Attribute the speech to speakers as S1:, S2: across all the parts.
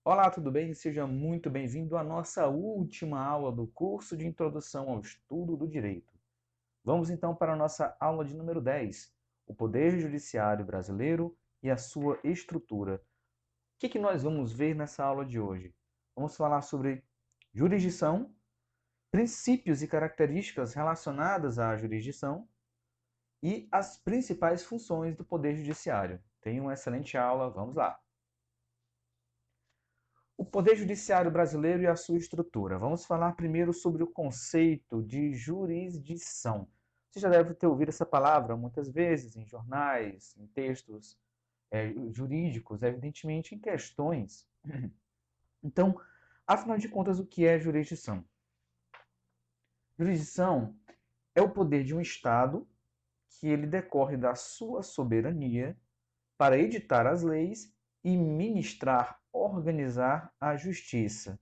S1: Olá, tudo bem? Seja muito bem-vindo à nossa última aula do curso de Introdução ao Estudo do Direito. Vamos então para a nossa aula de número 10, o Poder Judiciário Brasileiro e a sua estrutura. O que nós vamos ver nessa aula de hoje? Vamos falar sobre jurisdição, princípios e características relacionadas à jurisdição e as principais funções do Poder Judiciário. Tenha uma excelente aula, vamos lá! O Poder Judiciário brasileiro e a sua estrutura. Vamos falar primeiro sobre o conceito de jurisdição. Você já deve ter ouvido essa palavra muitas vezes em jornais, em textos jurídicos, evidentemente em questões. Então, afinal de contas, o que é jurisdição? Jurisdição é o poder de um Estado que ele decorre da sua soberania para editar as leis e ministrar, organizar a justiça.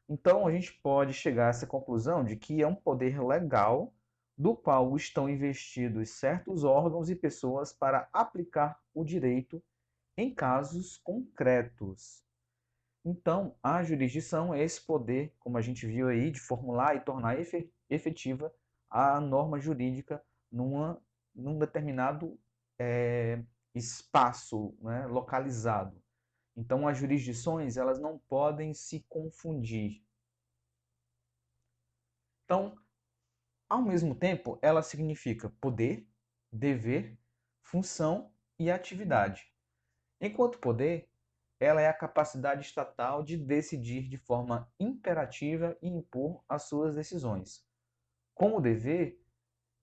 S1: Então, a gente pode chegar a essa conclusão de que é um poder legal do qual estão investidos certos órgãos e pessoas para aplicar o direito em casos concretos. Então, a jurisdição é esse poder, como a gente viu aí, de formular e tornar efetiva a norma jurídica num determinado espaço, né, localizado. Então, as jurisdições elas não podem se confundir. Então, ao mesmo tempo, ela significa poder, dever, função e atividade. Enquanto poder, ela é a capacidade estatal de decidir de forma imperativa e impor as suas decisões. Como dever,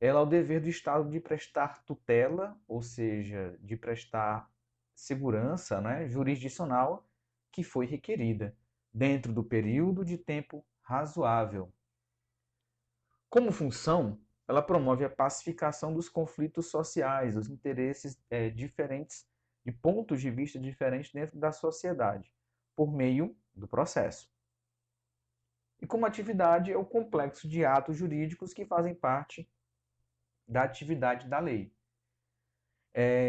S1: ela é o dever do Estado de prestar tutela, ou seja, de prestar segurança, né, jurisdicional que foi requerida, dentro do período de tempo razoável. Como função, ela promove a pacificação dos conflitos sociais, dos interesses diferentes, de pontos de vista diferentes dentro da sociedade, por meio do processo. E como atividade é o complexo de atos jurídicos que fazem parte da atividade da lei,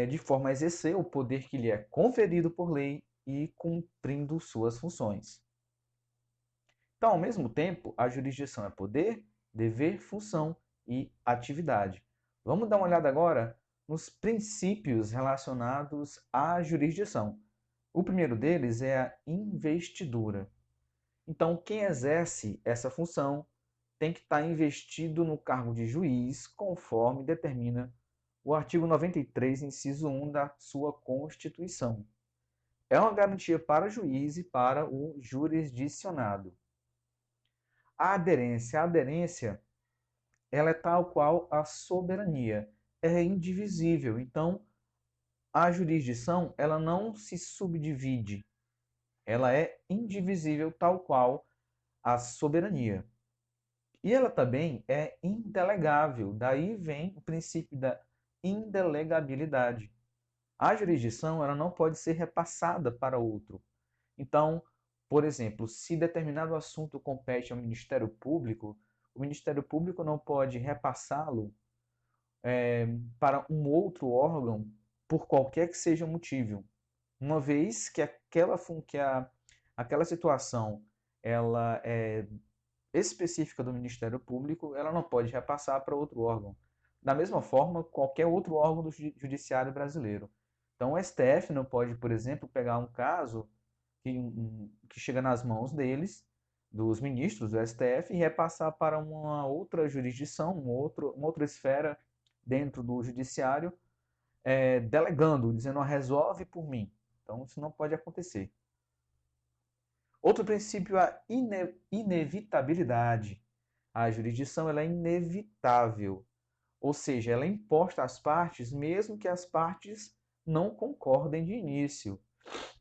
S1: de forma a exercer o poder que lhe é conferido por lei e cumprindo suas funções. Então, ao mesmo tempo, a jurisdição é poder, dever, função e atividade. Vamos dar uma olhada agora nos princípios relacionados à jurisdição. O primeiro deles é a investidura. Então, quem exerce essa função tem que estar investido no cargo de juiz, conforme determina o artigo 93, inciso 1 da sua Constituição. É uma garantia para o juiz e para o jurisdicionado. A aderência, ela é tal qual a soberania, é indivisível. Então, a jurisdição, ela não se subdivide, ela é indivisível tal qual a soberania. E ela também é indelegável, daí vem o princípio da indelegabilidade. A jurisdição, ela não pode ser repassada para outro. Então, por exemplo, se determinado assunto compete ao Ministério Público, o Ministério Público não pode repassá-lo para um outro órgão por qualquer que seja o motivo, uma vez que aquela situação ela é específica do Ministério Público, ela não pode repassar para outro órgão. Da mesma forma, qualquer outro órgão do Judiciário brasileiro. Então, o STF não pode, por exemplo, pegar um caso que chega nas mãos deles, dos ministros do STF, e repassar para uma outra jurisdição, uma outra esfera dentro do judiciário, delegando, dizendo, resolve por mim. Então, isso não pode acontecer. Outro princípio é a inevitabilidade. A jurisdição ela é inevitável, ou seja, ela é imposta às partes, mesmo que as partes não concordem de início.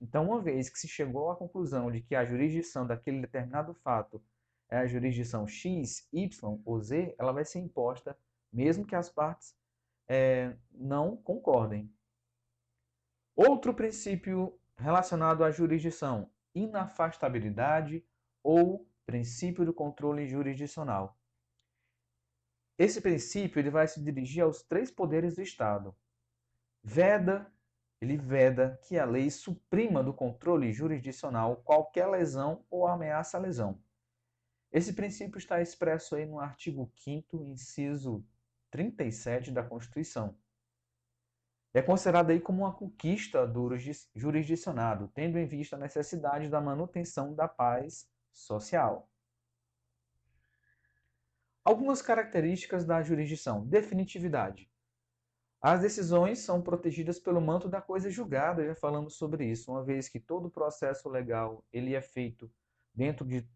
S1: Então, uma vez que se chegou à conclusão de que a jurisdição daquele determinado fato é a jurisdição X, Y ou Z, ela vai ser imposta mesmo que as partes não concordem. Outro princípio relacionado à jurisdição, inafastabilidade ou princípio do controle jurisdicional. Esse princípio ele vai se dirigir aos três poderes do Estado. Veda ele veda que a lei suprima do controle jurisdicional qualquer lesão ou ameaça à lesão. Esse princípio está expresso aí no artigo 5º, inciso 37 da Constituição. É considerado aí como uma conquista do jurisdicionado, tendo em vista a necessidade da manutenção da paz social. Algumas características da jurisdição. Definitividade. As decisões são protegidas pelo manto da coisa julgada, já falamos sobre isso, uma vez que todo o processo legal ele é feito dentro de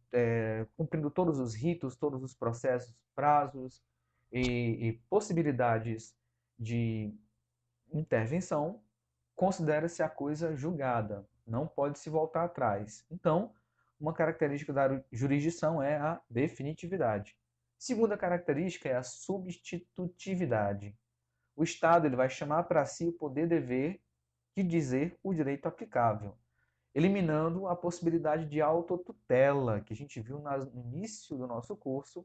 S1: cumprindo todos os ritos, todos os processos, prazos e possibilidades de intervenção, considera-se a coisa julgada, não pode se voltar atrás. Então, uma característica da jurisdição é a definitividade. Segunda característica é a substitutividade. O Estado ele vai chamar para si o poder-dever de dizer o direito aplicável, eliminando a possibilidade de autotutela, que a gente viu no início do nosso curso,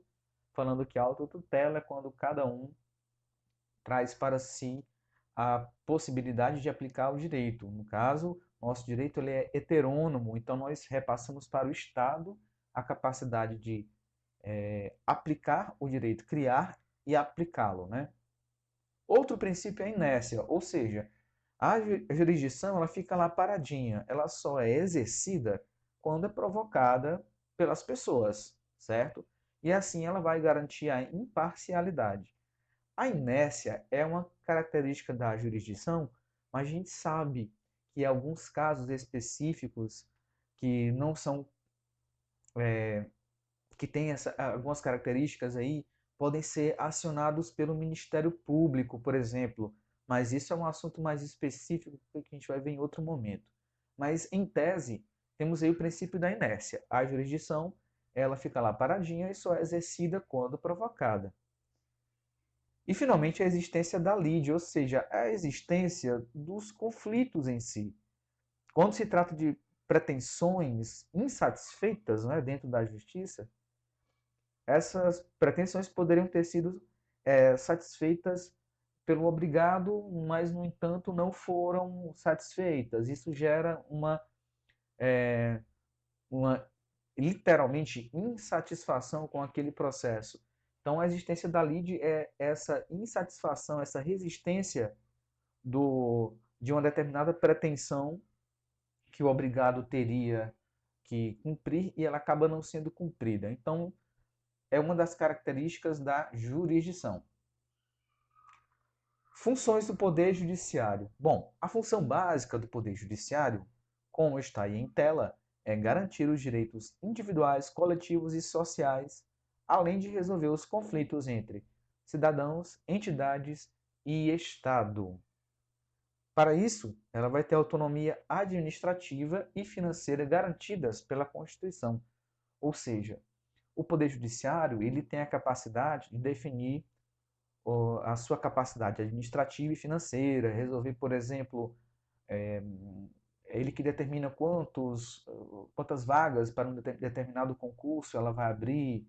S1: falando que a autotutela é quando cada um traz para si a possibilidade de aplicar o direito. No caso, nosso direito ele é heterônomo, então nós repassamos para o Estado a capacidade de aplicar o direito, criar e aplicá-lo, né? Outro princípio é a inércia, ou seja, a jurisdição ela fica lá paradinha, ela só é exercida quando é provocada pelas pessoas, certo? E assim ela vai garantir a imparcialidade. A inércia é uma característica da jurisdição, mas a gente sabe que em alguns casos específicos que não são que têm algumas características aí podem ser acionados pelo Ministério Público, por exemplo, mas isso é um assunto mais específico que a gente vai ver em outro momento. Mas em tese, temos aí o princípio da inércia. A jurisdição, ela fica lá paradinha e só é exercida quando provocada. E, finalmente, a existência da lide, ou seja, a existência dos conflitos em si. Quando se trata de pretensões insatisfeitas, né, dentro da justiça, essas pretensões poderiam ter sido satisfeitas pelo obrigado, mas, no entanto, não foram satisfeitas. Isso gera uma literalmente insatisfação com aquele processo. Então, a existência da lide é essa insatisfação, essa resistência de uma determinada pretensão que o obrigado teria que cumprir e ela acaba não sendo cumprida. Então, é uma das características da jurisdição. Funções do Poder Judiciário. Bom, a função básica do Poder Judiciário, como está aí em tela, é garantir os direitos individuais, coletivos e sociais, além de resolver os conflitos entre cidadãos, entidades e Estado. Para isso, ela vai ter autonomia administrativa e financeira garantidas pela Constituição. Ou seja, o Poder Judiciário ele tem a capacidade de definir a sua capacidade administrativa e financeira, resolver, por exemplo, ele que determina quantas vagas para um determinado concurso ela vai abrir,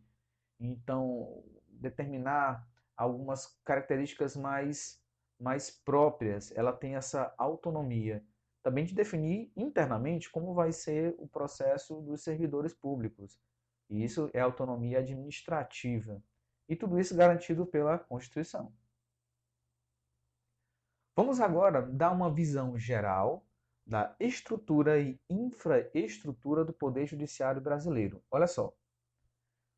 S1: então determinar algumas características mais próprias, ela tem essa autonomia. Também de definir internamente como vai ser o processo dos servidores públicos. E isso é autonomia administrativa. E tudo isso garantido pela Constituição. Vamos agora dar uma visão geral da estrutura e infraestrutura do Poder Judiciário brasileiro. Olha só,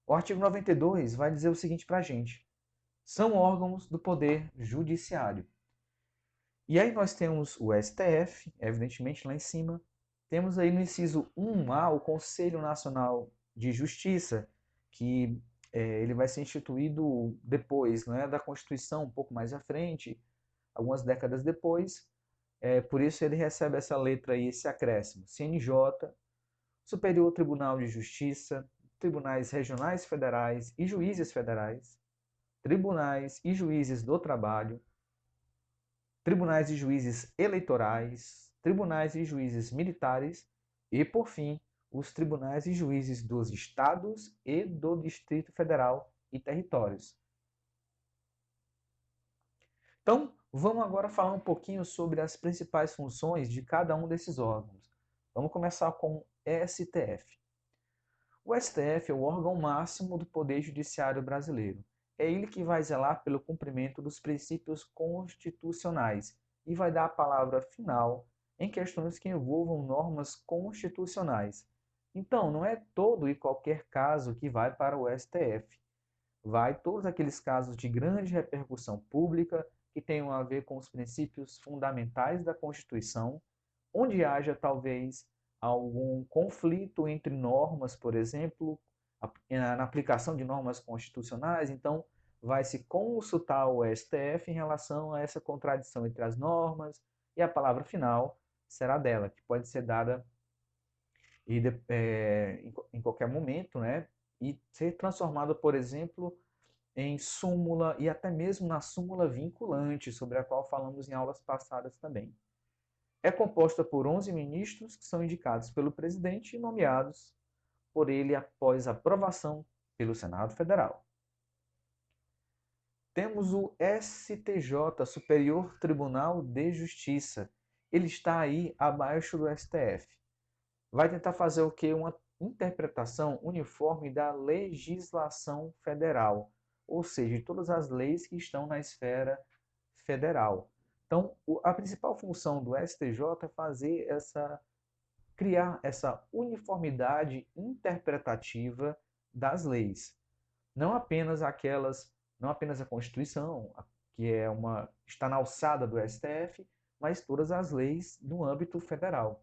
S1: o artigo 92 vai dizer o seguinte para a gente: são órgãos do Poder Judiciário. E aí nós temos o STF, evidentemente lá em cima, temos aí no inciso 1A o Conselho Nacional de Justiça, que ele vai ser instituído depois, né, da Constituição, um pouco mais à frente, algumas décadas depois, por isso ele recebe essa letra aí, esse acréscimo. CNJ, Superior Tribunal de Justiça, tribunais regionais federais e juízes federais, tribunais e juízes do trabalho, tribunais e juízes eleitorais, tribunais e juízes militares e, por fim, os tribunais e juízes dos estados e do Distrito Federal e territórios. Então, Vamos agora falar um pouquinho sobre as principais funções de cada um desses órgãos. Vamos começar com o STF. O STF é o órgão máximo do Poder Judiciário brasileiro. É ele que vai zelar pelo cumprimento dos princípios constitucionais e vai dar a palavra final em questões que envolvam normas constitucionais. Então, não é todo e qualquer caso que vai para o STF. Vai todos aqueles casos de grande repercussão pública que tenham a ver com os princípios fundamentais da Constituição, onde haja talvez algum conflito entre normas, por exemplo, na aplicação de normas constitucionais, então vai se consultar o STF em relação a essa contradição entre as normas e a palavra final será dela, que pode ser dada em qualquer momento, né? E ser transformada, por exemplo, em súmula e até mesmo na súmula vinculante, sobre a qual falamos em aulas passadas também. É composta por 11 ministros que são indicados pelo presidente e nomeados por ele após aprovação pelo Senado Federal. Temos o STJ, Superior Tribunal de Justiça. Ele está aí abaixo do STF. Vai tentar fazer o quê? Uma interpretação uniforme da legislação federal, ou seja, de todas as leis que estão na esfera federal. Então, a principal função do STJ é criar essa uniformidade interpretativa das leis. Não apenas não apenas a Constituição, que está na alçada do STF, mas todas as leis no âmbito federal.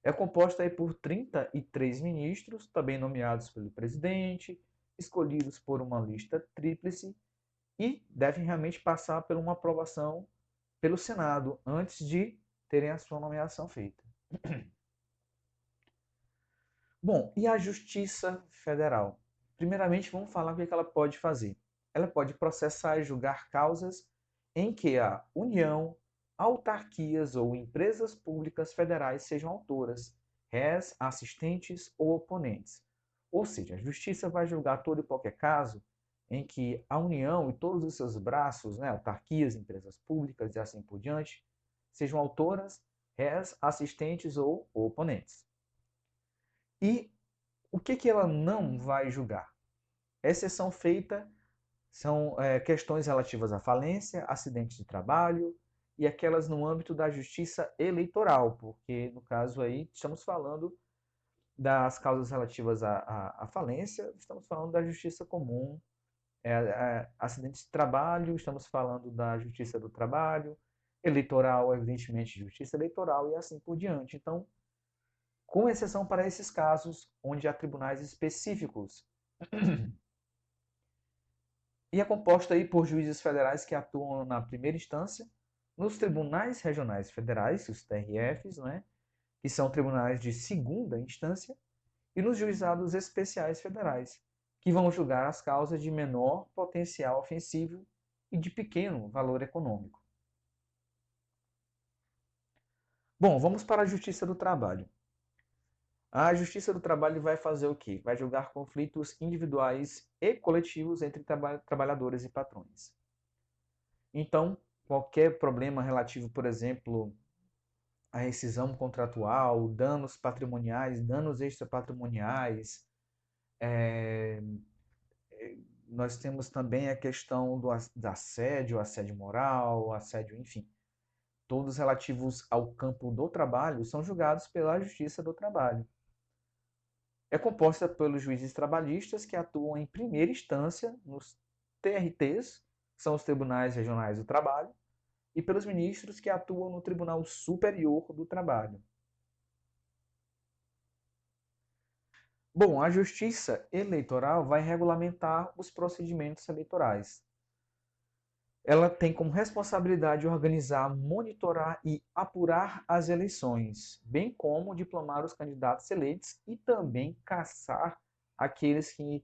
S1: É composta aí por 33 ministros, também nomeados pelo presidente, escolhidos por uma lista tríplice e devem realmente passar por uma aprovação pelo Senado antes de terem a sua nomeação feita. Bom, e a Justiça Federal? Primeiramente, vamos falar o que ela pode fazer. Ela pode processar e julgar causas em que a União, autarquias ou empresas públicas federais sejam autoras, réis, assistentes ou oponentes. Ou seja, a Justiça vai julgar todo e qualquer caso em que a União e todos os seus braços, né, autarquias, empresas públicas e assim por diante, sejam autoras, réis, assistentes ou oponentes. E o que ela não vai julgar? Exceção feita são questões relativas à falência, acidentes de trabalho e aquelas no âmbito da justiça eleitoral, porque no caso aí estamos falando das causas relativas à falência, estamos falando da justiça comum, acidentes de trabalho, estamos falando da justiça do trabalho, eleitoral, evidentemente, justiça eleitoral e assim por diante. Então, com exceção para esses casos onde há tribunais específicos. E é composta aí por juízes federais que atuam na primeira instância, nos tribunais regionais federais, os TRFs, né, que são tribunais de segunda instância, e nos juizados especiais federais, que vão julgar as causas de menor potencial ofensivo e de pequeno valor econômico. Bom, vamos para a Justiça do Trabalho. A Justiça do Trabalho vai fazer o quê? Vai julgar conflitos individuais e coletivos entre trabalhadores e patrões. Então, qualquer problema relativo, por exemplo, à rescisão contratual, danos patrimoniais, danos extrapatrimoniais, nós temos também a questão do assédio moral, assédio, enfim. Todos relativos ao campo do trabalho são julgados pela Justiça do Trabalho. É composta pelos juízes trabalhistas que atuam em primeira instância nos TRTs, que são os Tribunais Regionais do Trabalho, e pelos ministros que atuam no Tribunal Superior do Trabalho. Bom, a Justiça Eleitoral vai regulamentar os procedimentos eleitorais. Ela tem como responsabilidade organizar, monitorar e apurar as eleições, bem como diplomar os candidatos eleitos e também caçar aqueles que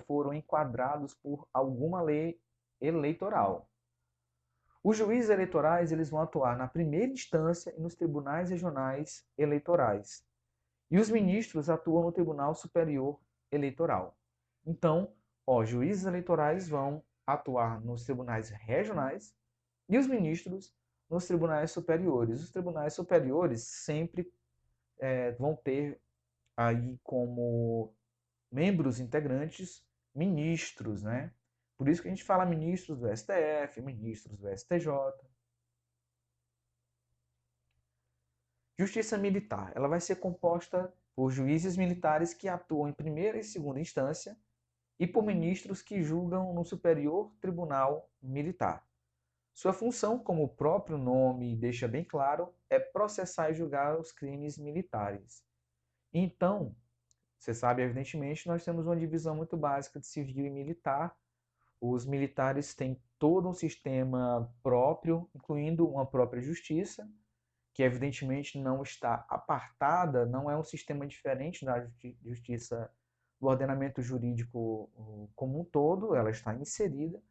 S1: foram enquadrados por alguma lei eleitoral. Os juízes eleitorais eles vão atuar na primeira instância e nos tribunais regionais eleitorais. E os ministros atuam no Tribunal Superior Eleitoral. Então, juízes eleitorais vão atuar nos tribunais regionais, E os ministros nos tribunais superiores. Os tribunais superiores sempre vão ter aí como membros integrantes ministros, né? Por isso que a gente fala ministros do STF, ministros do STJ. Justiça militar, ela vai ser composta por juízes militares que atuam em primeira e segunda instância e por ministros que julgam no Superior Tribunal Militar. Sua função, como o próprio nome deixa bem claro, é processar e julgar os crimes militares. Então, você sabe, evidentemente, nós temos uma divisão muito básica de civil e militar. Os militares têm todo um sistema próprio, incluindo uma própria justiça, que evidentemente não está apartada, não é um sistema diferente da justiça do ordenamento jurídico como um todo, ela está inserida,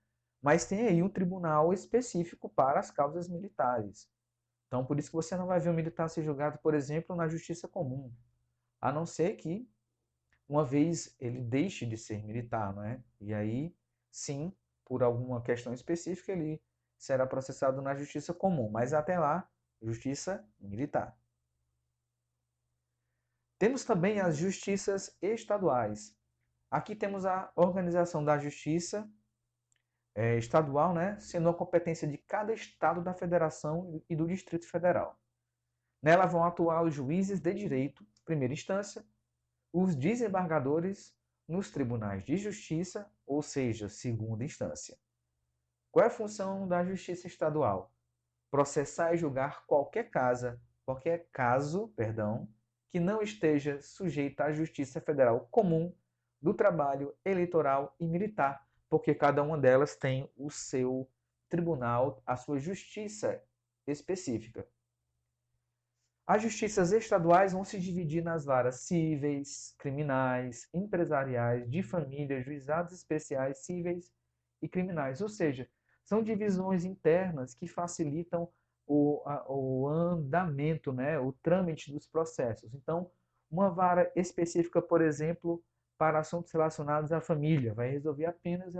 S1: mas tem aí um tribunal específico para as causas militares. Então, por isso que você não vai ver um militar ser julgado, por exemplo, na justiça comum, a não ser que uma vez ele deixe de ser militar, não é? E aí, sim, por alguma questão específica, ele será processado na justiça comum, mas até lá, justiça militar. Temos também as justiças estaduais. Aqui temos a organização da justiça estadual, né, sendo a competência de cada estado da federação e do Distrito Federal. Nela vão atuar os juízes de direito, primeira instância, os desembargadores nos tribunais de justiça, ou seja, segunda instância. Qual é a função da justiça estadual? Processar e julgar qualquer caso, que não esteja sujeito à Justiça Federal Comum do Trabalho Eleitoral e Militar, porque cada uma delas tem o seu tribunal, a sua justiça específica. As justiças estaduais vão se dividir nas varas cíveis, criminais, empresariais, de família, juizados especiais cíveis e criminais, ou seja, são divisões internas que facilitam o andamento, né, o trâmite dos processos. Então, uma vara específica, por exemplo, para assuntos relacionados à família, vai resolver apenas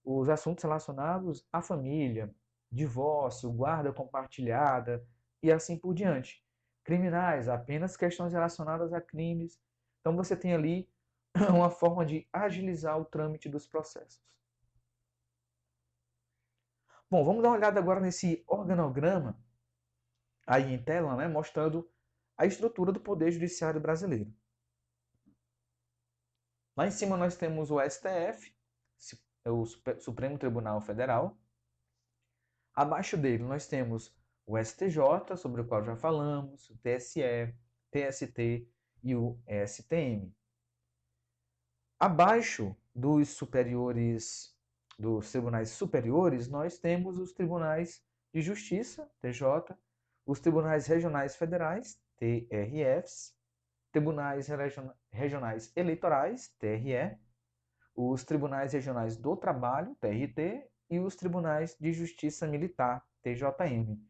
S1: os assuntos relacionados à família, divórcio, guarda compartilhada e assim por diante. Criminais, apenas questões relacionadas a crimes. Então você tem ali uma forma de agilizar o trâmite dos processos. Bom, vamos dar uma olhada agora nesse organograma aí em tela, né, mostrando a estrutura do Poder Judiciário brasileiro. Lá em cima nós temos o STF, o Supremo Tribunal Federal. Abaixo dele nós temos o STJ, sobre o qual já falamos, o TSE, TST e o STM. Abaixo dos tribunais superiores, nós temos os tribunais de justiça, TJ, os tribunais regionais federais, TRFs, tribunais regionais eleitorais, TRE, os tribunais regionais do trabalho, TRT, e os tribunais de justiça militar, TJM.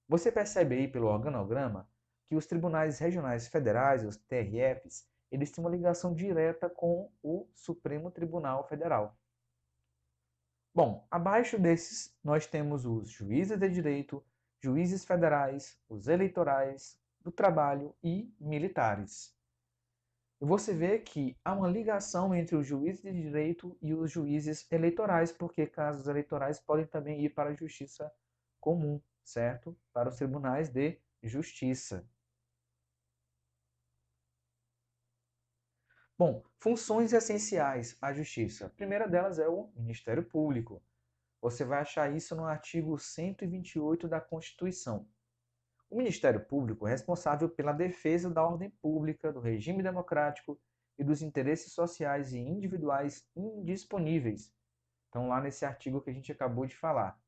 S1: Você percebe aí pelo organograma que os tribunais regionais federais, os TRFs, eles têm uma ligação direta com o Supremo Tribunal Federal. Bom, abaixo desses nós temos os juízes de direito, juízes federais, os eleitorais, do trabalho e militares. E você vê que há uma ligação entre os juízes de direito e os juízes eleitorais, porque casos eleitorais podem também ir para a justiça comum, certo? Para os tribunais de justiça. Bom, funções essenciais à justiça. A primeira delas é o Ministério Público. Você vai achar isso no artigo 128 da Constituição. O Ministério Público é responsável pela defesa da ordem pública, do regime democrático e dos interesses sociais e individuais indisponíveis. Então, lá nesse artigo que a gente acabou de falar.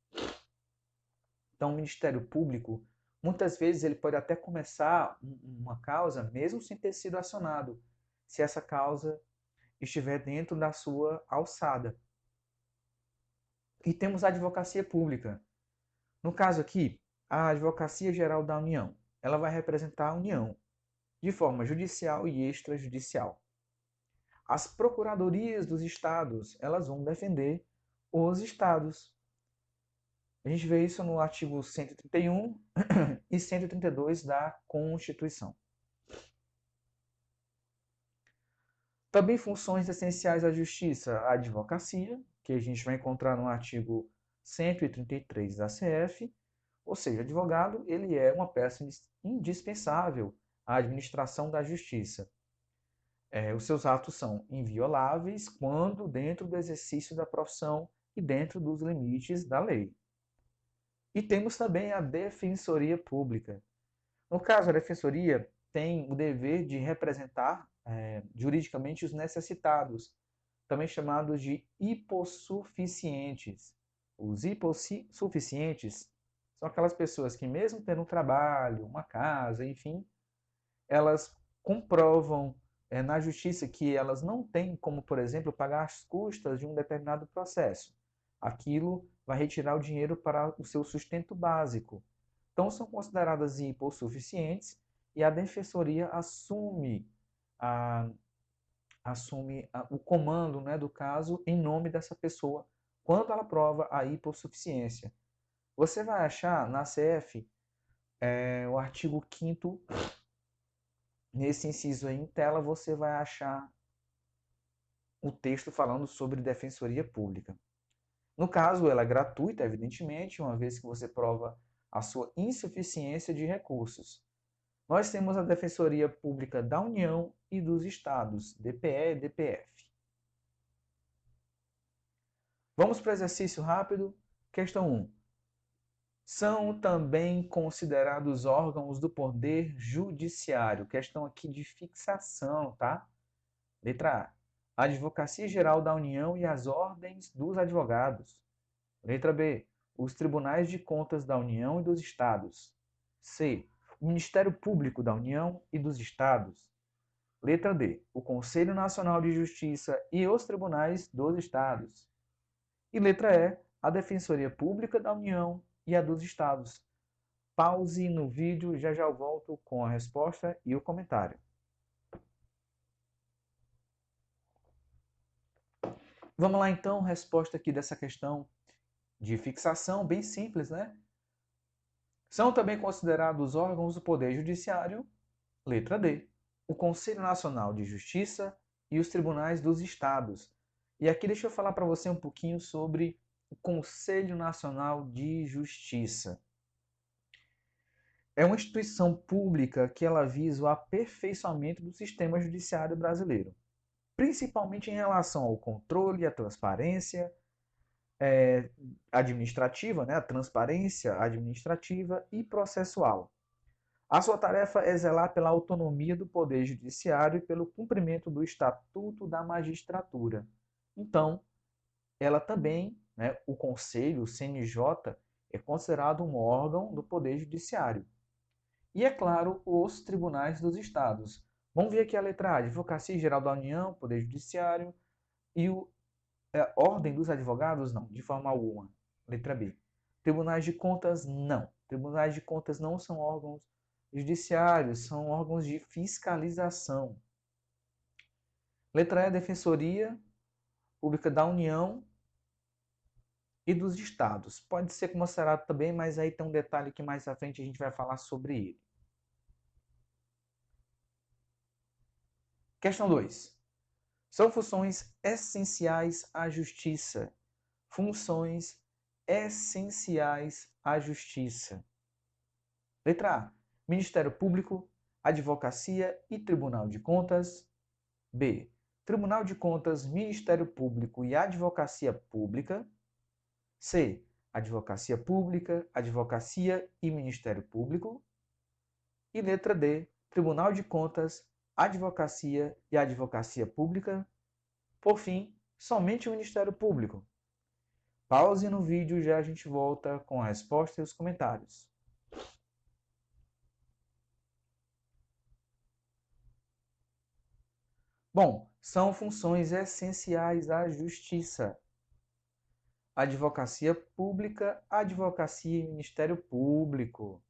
S1: Então, o Ministério Público, muitas vezes, ele pode até começar uma causa, mesmo sem ter sido acionado, se essa causa estiver dentro da sua alçada. E temos a advocacia pública. No caso aqui, a Advocacia Geral da União, ela vai representar a União, de forma judicial e extrajudicial. As procuradorias dos estados, elas vão defender os estados. A gente vê isso no artigo 131 e 132 da Constituição. Também funções essenciais à justiça, a advocacia, que a gente vai encontrar no artigo 133 da CF, ou seja, advogado, ele é uma peça indispensável à administração da justiça. Os seus atos são invioláveis quando dentro do exercício da profissão e dentro dos limites da lei. E temos também a Defensoria Pública. No caso, a Defensoria tem o dever de representar juridicamente os necessitados, também chamados de hipossuficientes. Os hipossuficientes são aquelas pessoas que, mesmo tendo um trabalho, uma casa, enfim, elas comprovam na justiça que elas não têm como, por exemplo, pagar as custas de um determinado processo. Aquilo vai retirar o dinheiro para o seu sustento básico. Então, são consideradas hipossuficientes e a defensoria assume o comando, né, do caso em nome dessa pessoa quando ela prova a hipossuficiência. Você vai achar na CF o artigo 5º, nesse inciso aí em tela, você vai achar o texto falando sobre defensoria pública. No caso, ela é gratuita, evidentemente, uma vez que você prova a sua insuficiência de recursos. Nós temos a Defensoria Pública da União e dos Estados, DPE e DPF. Vamos para o exercício rápido. Questão 1. São também considerados órgãos do Poder Judiciário. Questão aqui de fixação, tá? Letra A. Advocacia Geral da União e as Ordens dos Advogados. Letra B. Os Tribunais de Contas da União e dos Estados. C. O Ministério Público da União e dos Estados. Letra D. O Conselho Nacional de Justiça e os Tribunais dos Estados. E letra E. A Defensoria Pública da União e a dos Estados. Pause no vídeo, já eu volto com a resposta e o comentário. Vamos lá então, resposta aqui dessa questão de fixação, bem simples, né? São também considerados órgãos do Poder Judiciário, letra D, o Conselho Nacional de Justiça e os Tribunais dos Estados. E aqui deixa eu falar para você um pouquinho sobre o Conselho Nacional de Justiça. É uma instituição pública que ela visa o aperfeiçoamento do sistema judiciário brasileiro, principalmente em relação ao controle e à transparência administrativa, né, a transparência administrativa e processual. A sua tarefa é zelar pela autonomia do Poder Judiciário e pelo cumprimento do Estatuto da Magistratura. Então, ela também, né, o Conselho, o CNJ, é considerado um órgão do Poder Judiciário. E, é claro, os tribunais dos estados. Vamos ver aqui a letra A, Advocacia Geral da União, Poder Judiciário, e Ordem dos Advogados, não, de forma alguma. Letra B. Tribunais de Contas, não. Tribunais de Contas não são órgãos judiciários, são órgãos de fiscalização. Letra E, Defensoria Pública da União e dos Estados. Pode ser considerado também, mas aí tem um detalhe que mais à frente a gente vai falar sobre ele. Questão 2. São funções essenciais à justiça. Funções essenciais à justiça. Letra A. Ministério Público, Advocacia e Tribunal de Contas. B. Tribunal de Contas, Ministério Público e Advocacia Pública. C. Advocacia Pública, Advocacia e Ministério Público. E letra D. Tribunal de Contas, Advocacia e Advocacia Pública. Por fim, somente o Ministério Público. Pause no vídeo e já a gente volta com a resposta e os comentários. Bom, são funções essenciais à justiça. Advocacia Pública, Advocacia e Ministério Público.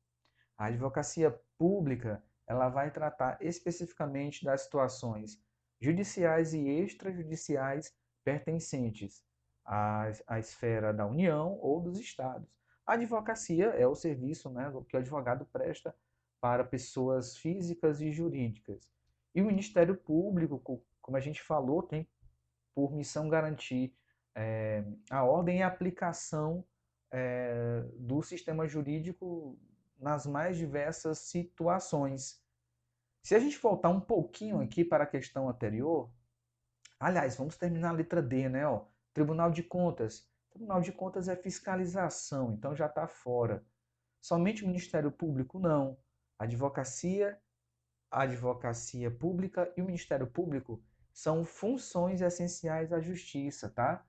S1: A Advocacia Pública, ela vai tratar especificamente das situações judiciais e extrajudiciais pertencentes à esfera da União ou dos Estados. A advocacia é o serviço, né, que o advogado presta para pessoas físicas e jurídicas. E o Ministério Público, como a gente falou, tem por missão garantir a ordem e a aplicação do sistema jurídico nas mais diversas situações. Se a gente voltar um pouquinho aqui para a questão anterior, aliás, vamos terminar a letra D, né? Ó, Tribunal de Contas. Tribunal de Contas é fiscalização, então já está fora. Somente o Ministério Público, não. Advocacia, a advocacia pública e o Ministério Público são funções essenciais à justiça, tá?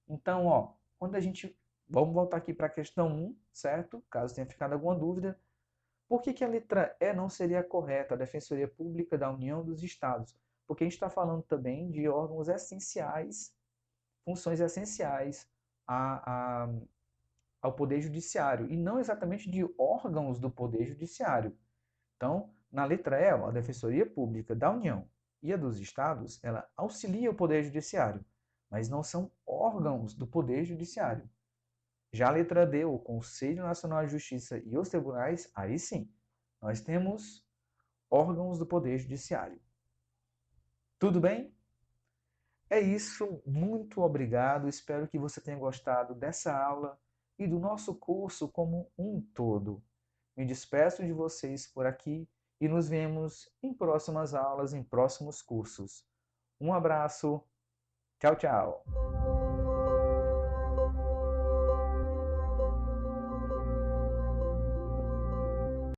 S1: Então, ó, quando a gente. Vamos voltar aqui para a questão 1, certo? Caso tenha ficado alguma dúvida. Por que a letra E não seria correta? A Defensoria Pública da União dos Estados. Porque a gente está falando também de órgãos essenciais, funções essenciais a, ao Poder Judiciário, e não exatamente de órgãos do Poder Judiciário. Então, na letra E, a Defensoria Pública da União e a dos Estados, ela auxilia o Poder Judiciário, mas não são órgãos do Poder Judiciário. Já a letra D, o Conselho Nacional de Justiça e os tribunais, aí sim, nós temos órgãos do Poder Judiciário. Tudo bem? É isso, muito obrigado. Espero que você tenha gostado dessa aula e do nosso curso como um todo. Me despeço de vocês por aqui e nos vemos em próximas aulas, em próximos cursos. Um abraço, tchau, tchau.